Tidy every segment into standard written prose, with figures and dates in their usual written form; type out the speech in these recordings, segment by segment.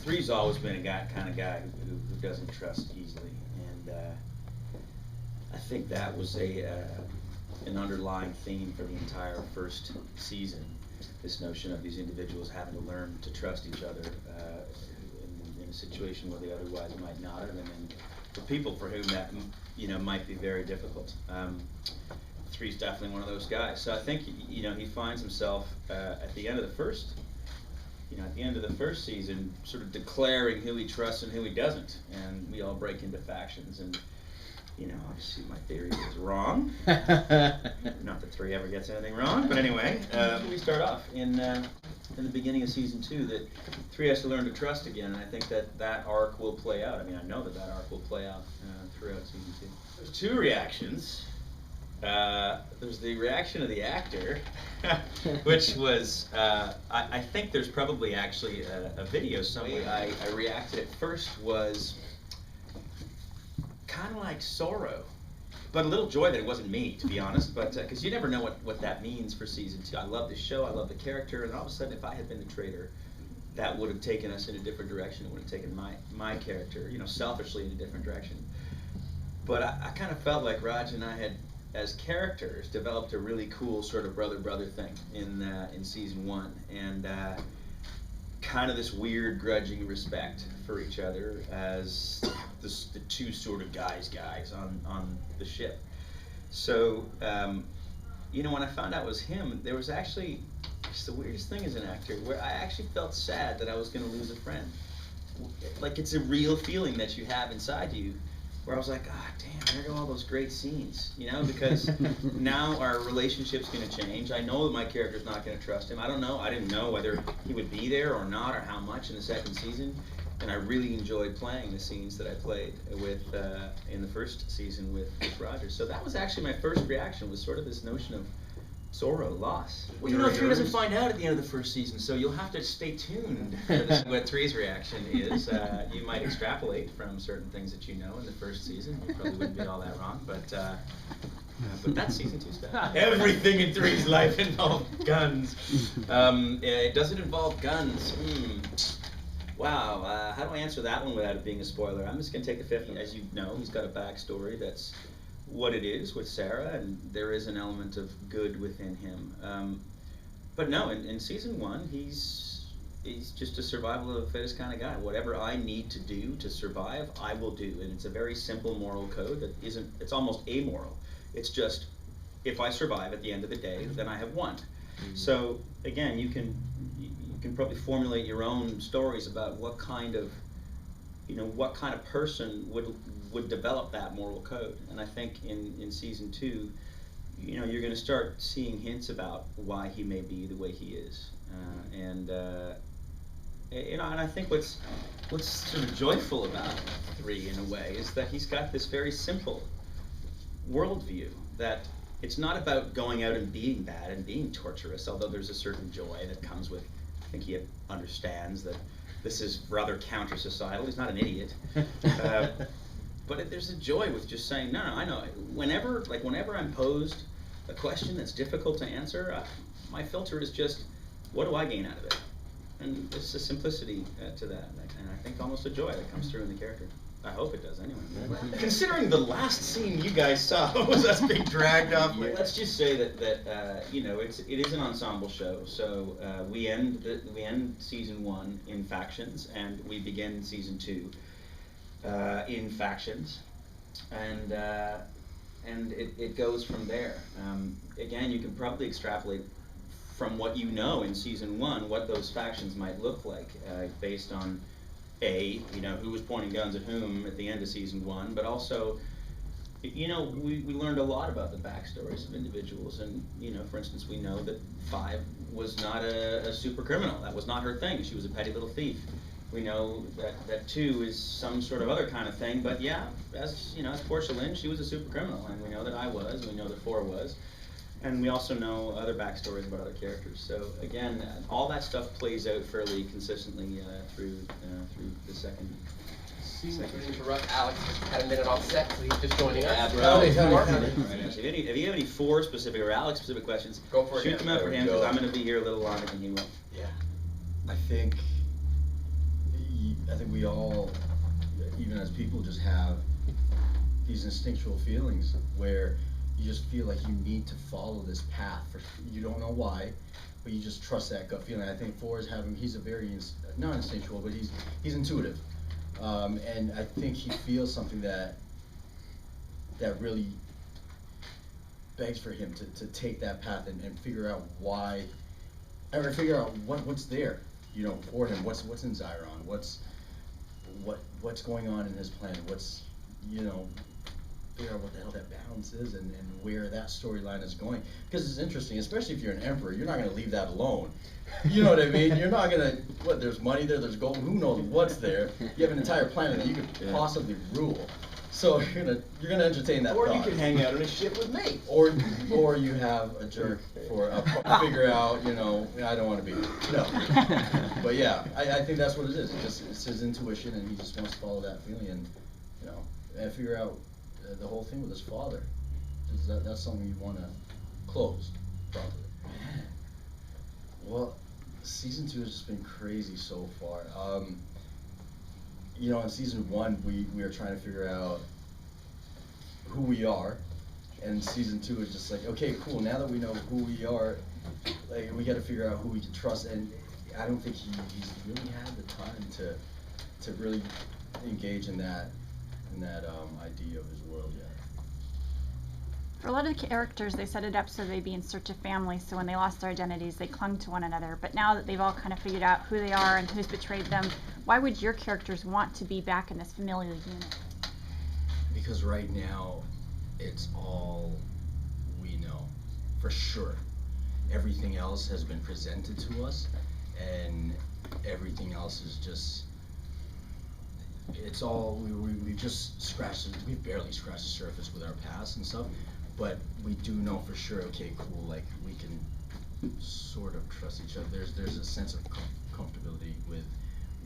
Three's always been a kind of guy who doesn't trust easily, and I think that was an underlying theme for the entire first season. This notion of these individuals having to learn to trust each other in a situation where they otherwise might not have, and then for people for whom that might be very difficult. Three's definitely one of those guys. So I think he finds himself at the end of the first. At the end of the first season, sort of declaring who he trusts and who he doesn't, and we all break into factions. And obviously my theory is wrong. Not that Three ever gets anything wrong, but anyway, we start off in the beginning of season 2 that Three has to learn to trust again, and I think that arc will play out. I mean, I know that arc will play out throughout season 2. There's 2 reactions. There's the reaction of the actor, which was, I think there's probably actually a video somewhere. I reacted at first was kind of like sorrow, but a little joy that it wasn't me, to be honest, but because you never know what that means for season 2. I love the show, I love the character, and all of a sudden if I had been the traitor, that would have taken us in a different direction. It would have taken my character, selfishly in a different direction. But I kind of felt like Raj and I had, as characters, developed a really cool sort of brother-brother thing in season 1, and kind of this weird grudging respect for each other as the 2 sort of guys on the ship. So when I found out it was him, there was actually, it's the weirdest thing as an actor, where I actually felt sad that I was going to lose a friend. Like, it's a real feeling that you have inside you, where I was like, damn, there go all those great scenes, because now our relationship's going to change. I know that my character's not going to trust him. I didn't know whether he would be there or not, or how much in the second season, and I really enjoyed playing the scenes that I played with in the first season with Roger. So that was actually my first reaction, was sort of this notion of sorrow, loss. Well, Three doesn't find out at the end of the first season, so you'll have to stay tuned for what Three's reaction is. You might extrapolate from certain things that you know in the first season. You probably wouldn't be all that wrong, but that's season 2 stuff. Everything in Three's life involved guns. Does it involve guns? Wow, how do I answer that one without it being a spoiler? I'm just going to take the fifth one. As you know, he's got a backstory that's what it is with Sarah, and there is an element of good within him. But no, in season 1, he's just a survival of the fittest kind of guy. Whatever I need to do to survive, I will do. And it's a very simple moral code that it's almost amoral. It's just, if I survive at the end of the day, then I have won. So again, you can probably formulate your own stories about what kind of person would develop that moral code. And I think in season 2, you're going to start seeing hints about why he may be the way he is. And I think what's sort of joyful about Three in a way is that he's got this very simple worldview, that it's not about going out and being bad and being torturous, although there's a certain joy that comes with, I think he understands that this is rather counter-societal. He's not an idiot. But there's a joy with just saying, no, I know. Whenever I'm posed a question that's difficult to answer, my filter is just, what do I gain out of it? And there's a simplicity to that, and I think almost a joy that comes through in the character. I hope it does, anyway. Considering the last scene you guys saw was us being dragged off. Let's just say that it is an ensemble show. So we end season 1 in factions, and we begin season 2 in factions, and it goes from there. Again, you can probably extrapolate from what you know in season 1 what those factions might look like, based on who was pointing guns at whom at the end of season 1, but also, we learned a lot about the backstories of individuals, and, for instance, we know that Five was not a super criminal. That was not her thing. She was a petty little thief. We know that 2 is some sort of other kind of thing, but yeah, as Portia Lynn, she was a super criminal, and we know that I was, and we know that 4 was. And we also know other backstories about other characters. So again, all that stuff plays out fairly consistently through the second. Interrupt. Alex had a minute off set, so he's just joining us. Yeah, bro. If you have any 4 specific or Alex specific questions, go for it. Shoot them out for him, because I'm going to be here a little longer than he will. Yeah. I think we all, even as people, just have these instinctual feelings where you just feel like you need to follow this path. You don't know why, but you just trust that gut feeling. I think he's a very, not instinctual, but he's intuitive. And I think he feels something that really begs for him to take that path and figure out why, or figure out what's there, you know, for him. What's in Zyron? What's going on in his planet? You know, figure out what the hell that balance is and where that storyline is going. Because it's interesting, especially if you're an emperor, you're not going to leave that alone. You know what I mean? You're not going to, there's money there, there's gold, who knows what's there. You have an entire planet that you could possibly rule. So you're gonna entertain that or thought. You can hang out on a ship with me. Or you have a jerk figure out, you know, I don't want to be. No. But yeah, I think that's what it is. It's his intuition, and he just wants to follow that feeling, and you know, and figure out the whole thing with his father. Because that's something you want to close properly. Man. Well, season 2 has just been crazy so far. You know, in season 1, we are trying to figure out who we are, and season 2 is just like, okay, cool. Now that we know who we are, like we got to figure out who we can trust. And I don't think he's really had the time to really engage in that idea of his world yet. For a lot of the characters, they set it up so they'd be in search of family, so when they lost their identities, they clung to one another. But now that they've all kind of figured out who they are and who's betrayed them, why would your characters want to be back in this familial unit? Because right now, it's all we know, for sure. Everything else has been presented to us, and everything else is just, it's all, we just scratched, we've barely scratched the surface with our past and stuff. But we do know for sure, okay, cool, like we can sort of trust each other. There's a sense of comfortability with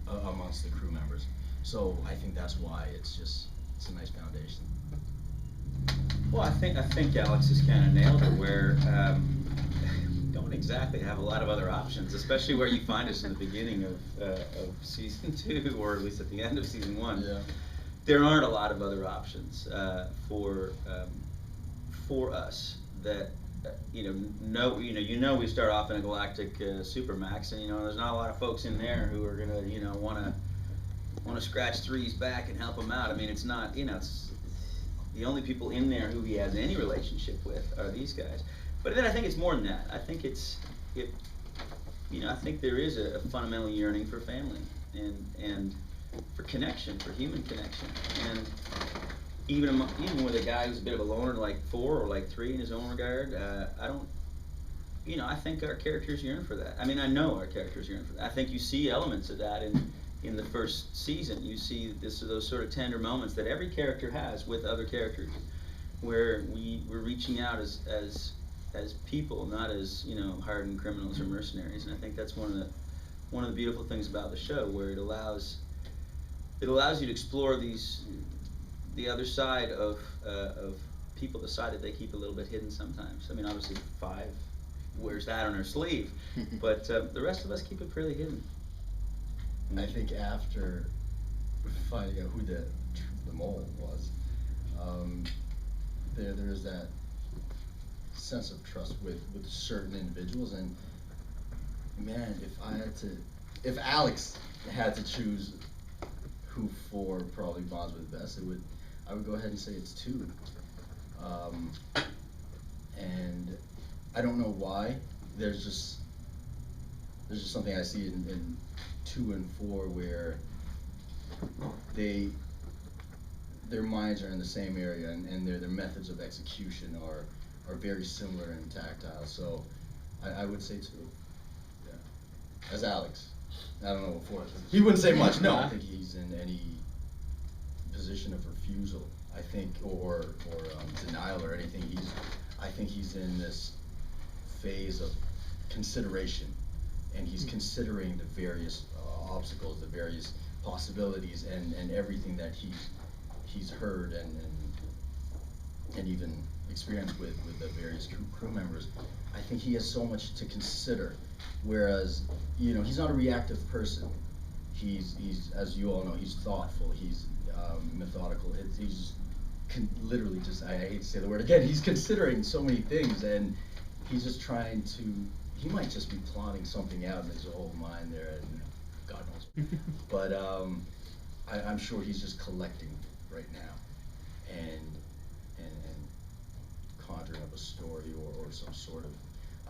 amongst the crew members. So I think that's why it's a nice foundation. Well, I think Alex has kind of nailed it. Where we don't exactly have a lot of other options, especially where you find us in the beginning of season 2, or at least at the end of season 1. Yeah. There aren't a lot of other options for us that you know we start off in a galactic supermax, and you know there's not a lot of folks in there who are gonna want to scratch Three's back and help him out. I mean, it's not, it's the only people in there who he has any relationship with are these guys. But then I think it's more than that. I think I think there is a fundamental yearning for family and for connection, for human connection. And even with a guy who's a bit of a loner like 4 or like 3 in his own regard, I think our characters yearn for that. I mean, I know our characters yearn for that. I think you see elements of that in the first season. You see those sort of tender moments that every character has with other characters, where we're reaching out as people, not as hardened criminals or mercenaries. And I think that's one of the beautiful things about the show, where it allows you to explore the other side of people, the side that they keep a little bit hidden sometimes. I mean, obviously 5 wears that on her sleeve, but the rest of us keep it fairly hidden. I think after finding out who the mole was, there is that sense of trust with certain individuals. And man, if Alex had to choose who 4 probably bonds with best, I would go ahead and say it's 2. And I don't know why. There's just something I see in 2 and 4 where their minds are in the same area, and their methods of execution are very similar and tactile. So I would say 2. Yeah. As Alex. I don't know what 4 is. He wouldn't say much. No, I don't think he's in any position of refusal, I think, or denial or anything. I think he's in this phase of consideration, and he's considering the various obstacles, the various possibilities, and everything that he's heard and even experienced with the various crew members. I think he has so much to consider, whereas he's not a reactive person. He's as you all know, he's thoughtful. He's methodical. He's literally just, I hate to say the word again, he's considering so many things, and he's just trying to, he might just be plotting something out in his old mind there, and God knows. But I'm sure he's just collecting right now, and conjuring up a story or some sort of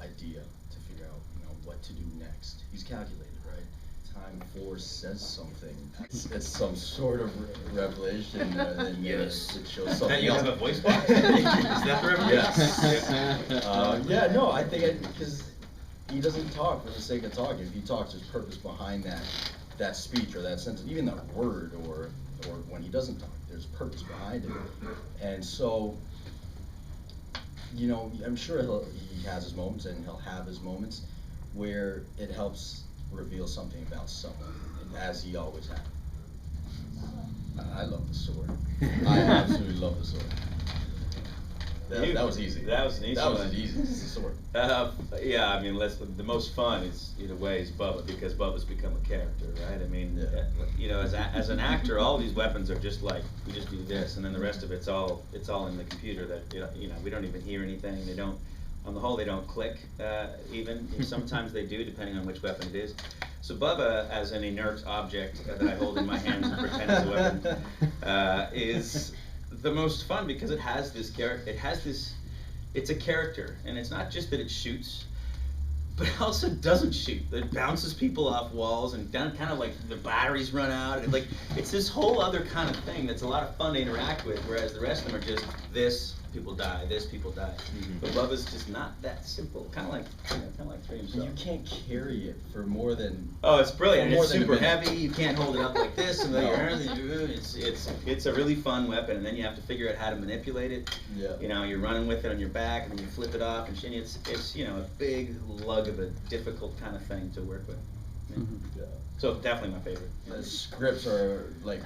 idea to figure out, what to do next. He's calculated, right? Time Force says something. It's some sort of revelation, and then Yes. it shows something That you else. have a voice box? Is that the revelation? Yes. Yeah, no, I think because he doesn't talk for the sake of talking. If he talks, there's purpose behind that speech or that sentence, even that word, or when he doesn't talk, there's purpose behind it. And so, I'm sure he has his moments, and he'll have his moments where it helps reveal something about someone, as he always has. I love the sword. I absolutely love the sword. That was easy. That was an easy That was one. an easy sword. Yeah, I mean, the most fun is, in a way, is Bubba, because Bubba's become a character, right? I mean, as an actor, all these weapons are just like, we just do this, and then the rest of it's all in the computer that, we don't even hear anything. They don't, on the whole, they don't click, even. Sometimes they do, depending on which weapon it is. So Bubba, as an inert object that I hold in my hands and pretend is a weapon, is the most fun because it has this character. It's a character, and it's not just that it shoots, but it also doesn't shoot. It bounces people off walls, and kind of like the batteries run out, and it's this whole other kind of thing that's a lot of fun to interact with. Whereas the rest of them are just this. People die. This people die. Mm-hmm. But Bubba's just not that simple. Kind of like Three himself. You can't carry it for more than. Oh, it's brilliant. More It's than super heavy. You can't hold it up like this, and then No. it's a really fun weapon. And then you have to figure out how to manipulate it. Yeah. You're running with it on your back, and then you flip it off, and it's a big lug of a difficult kind of thing to work with. Yeah. Mm-hmm. Yeah. So definitely my favorite. The scripts are like,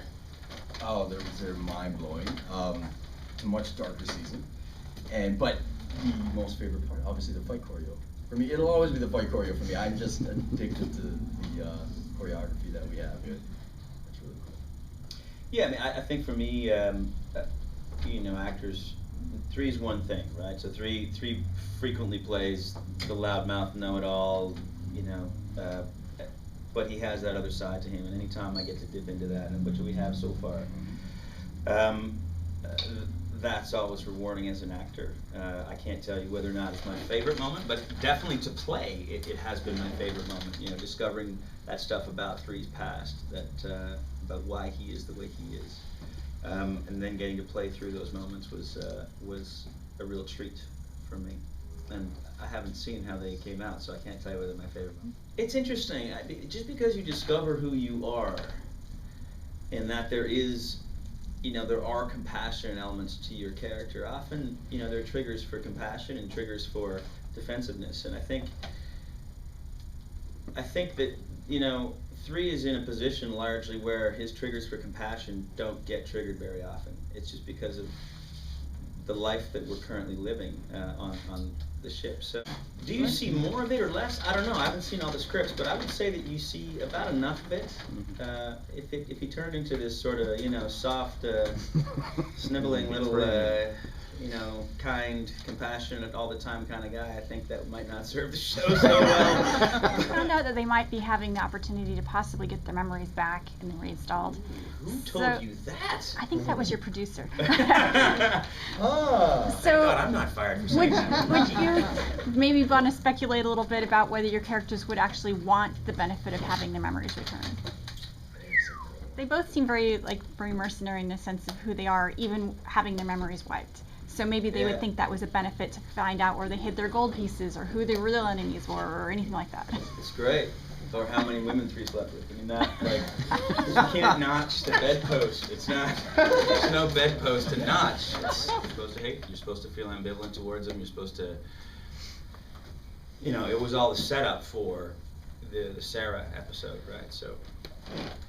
they're mind blowing. It's a much darker season, but the most favorite part, obviously, the fight choreo. For me, it'll always be the fight choreo for me. I'm just addicted to the choreography that we have. It's really cool. Yeah, I mean, I think for me, actors, Three is one thing, right? So three frequently plays the loudmouth know-it-all, but he has that other side to him, and anytime I get to dip into that, and which we have so far, that's always rewarding as an actor. I can't tell you whether or not it's my favorite moment, but definitely to play, it has been my favorite moment. Discovering that stuff about Three's past, about why he is the way he is, and then getting to play through those moments was a real treat for me. And I haven't seen how they came out, so I can't tell you whether my favorite moment. It's interesting, just because you discover who you are, and that there are compassionate elements to your character. Often, there are triggers for compassion and triggers for defensiveness. And I think that, Three is in a position largely where his triggers for compassion don't get triggered very often. It's just because of the life that we're currently living on the ship. So, do you see more of it or less? I don't know. I haven't seen all the scripts, but I would say that you see about enough of it. If he turned into this sort of, soft, sniveling little, kind, compassionate, all the time kind of guy, I think that might not serve the show so well. I found out that they might be having the opportunity to possibly get their memories back and reinstalled. Who told you that? I think that was your producer. Ah. So, God, I'm not fired for saying that. Would you maybe want to speculate a little bit about whether your characters would actually want the benefit of having their memories returned? They both seem very mercenary in the sense of who they are, even having their memories wiped. So maybe they would think that was a benefit to find out where they hid their gold pieces, or who their real enemies were, or anything like that. It's great. Or how many women Three slept with. I mean, you can't notch the bedpost. There's no bedpost to notch. You're supposed to hate. You're supposed to feel ambivalent towards them. You're supposed to, it was all the setup for the Sarah episode, right? So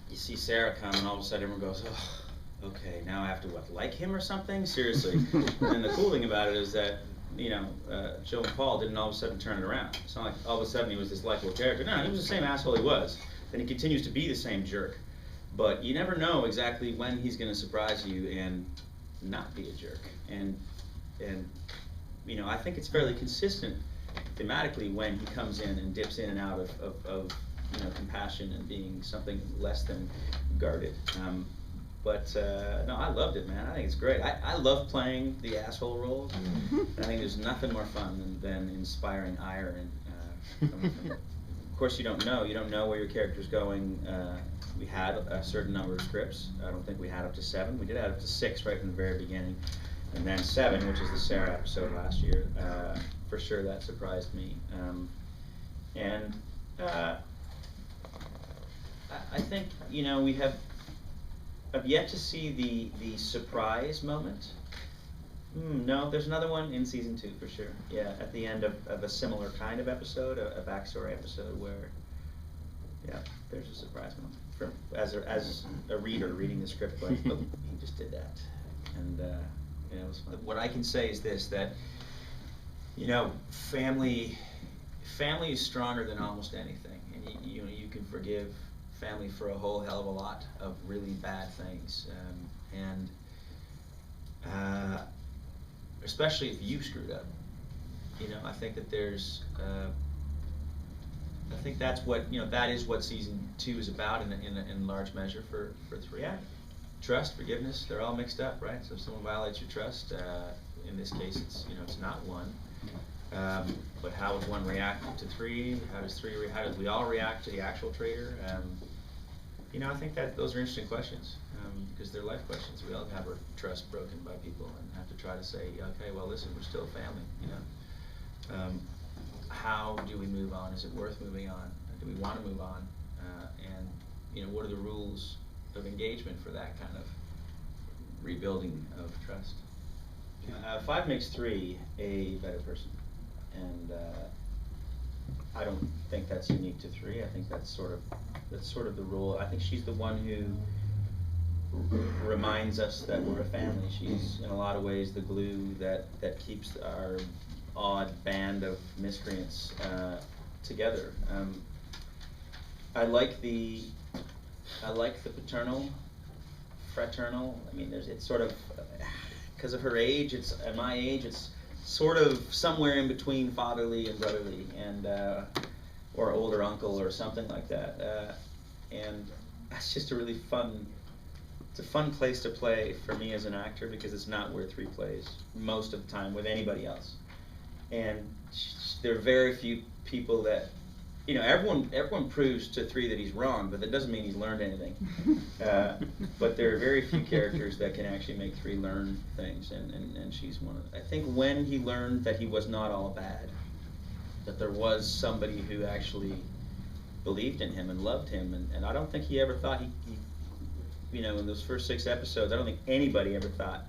you see Sarah come, and all of a sudden everyone goes, oh. Okay, now I have to like him or something? Seriously. And then the cool thing about it is that, Joe and Paul didn't all of a sudden turn it around. It's not like all of a sudden he was this likable character. No, he was the same asshole he was. then he continues to be the same jerk. But you never know exactly when he's going to surprise you and not be a jerk. And you know, I think it's fairly consistent thematically when he comes in and dips in and out of you know, compassion and being something less than guarded. No, I loved it, man. I think it's great. I love playing the asshole roles. And I think there's nothing more fun than inspiring ire. And of course, you don't know where your character's going. We had a certain number of scripts. I don't think we had up to 7. We did add up to 6 right from the very beginning, and then 7, which is the Sarah episode last year. For sure, that surprised me. I think, you know, I've yet to see the surprise moment. No, there's another one in season 2 for sure. Yeah, at the end of a similar kind of episode, a backstory episode where, yeah, there's a surprise moment. As a reader reading the script, going, oh, he just did that, and you know, it was fun. What I can say is this: that, you know, family is stronger than almost anything, and you know, you can forgive family for a whole hell of a lot of really bad things, and especially if you screwed up. You know, I think that there's I think that's what, you know, that is what season 2 is about in large measure for 3. Yeah. Trust, forgiveness, they're all mixed up, right? So if someone violates your trust, in this case it's, you know, it's not 1. But how would 1 react to 3? How does we all react to the actual traitor? You know, I think that those are interesting questions, because they're life questions. We all have our trust broken by people and have to try to say, okay, well listen, we're still family, you know. How do we move on? Is it worth moving on? Do we want to move on? And you know, what are the rules of engagement for that kind of rebuilding of trust? 5 makes 3 a better person, and I don't think that's unique to 3. I think that's sort of the rule. I think she's the one who reminds us that we're a family. She's in a lot of ways the glue that keeps our odd band of miscreants together. I like the paternal, fraternal. I mean, it's sort of, because of her age, it's at my age, it's sort of somewhere in between fatherly and brotherly, and or older uncle or something like that. And it's just a really fun. It's a fun place to play for me as an actor, because it's not where 3 plays most of the time with anybody else. And there are very few people that, you know, everyone proves to 3 that he's wrong, but that doesn't mean he's learned anything. But there are very few characters that can actually make 3 learn things, and she's one of them. I think when he learned that he was not all bad, that there was somebody who actually believed in him and loved him, and I don't think he ever thought he you know, in those first 6 episodes, I don't think anybody ever thought,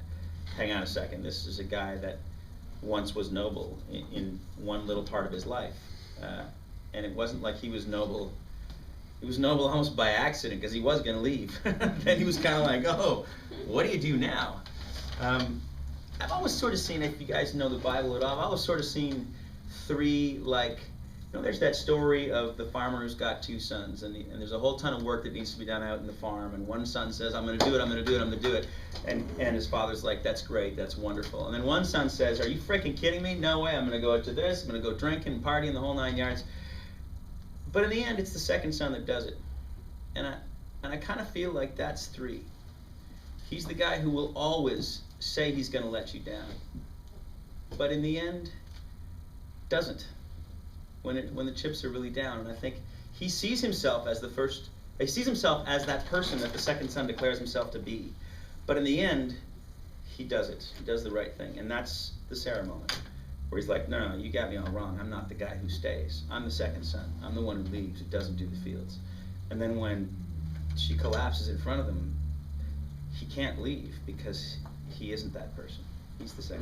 hang on a second, this is a guy that once was noble in one little part of his life. And it wasn't like he was noble. He was noble almost by accident, because he was going to leave. Then he was kind of like, oh, what do you do now? I've always sort of seen, if you guys know the Bible at all, I've always sort of seen 3, like, you know, there's that story of the farmer who's got 2 sons, and there's a whole ton of work that needs to be done out in the farm, and one son says, I'm going to do it, I'm going to do it, I'm going to do it, and his father's like, that's great, that's wonderful. And then one son says, are you freaking kidding me? No way, I'm going to go out to this, I'm going to go drinking, partying, the whole 9 yards. But in the end, it's the second son that does it. And I kind of feel like that's 3. He's the guy who will always say he's going to let you down, but in the end, doesn't. When the chips are really down, and I think he sees himself as he sees himself as that person that the second son declares himself to be, but in the end, he does it. He does the right thing, and that's the Sarah moment, where he's like, no, you got me all wrong. I'm not the guy who stays. I'm the second son. I'm the one who leaves, who doesn't do the fields. And then when she collapses in front of him, he can't leave, because he isn't that person. He's the second.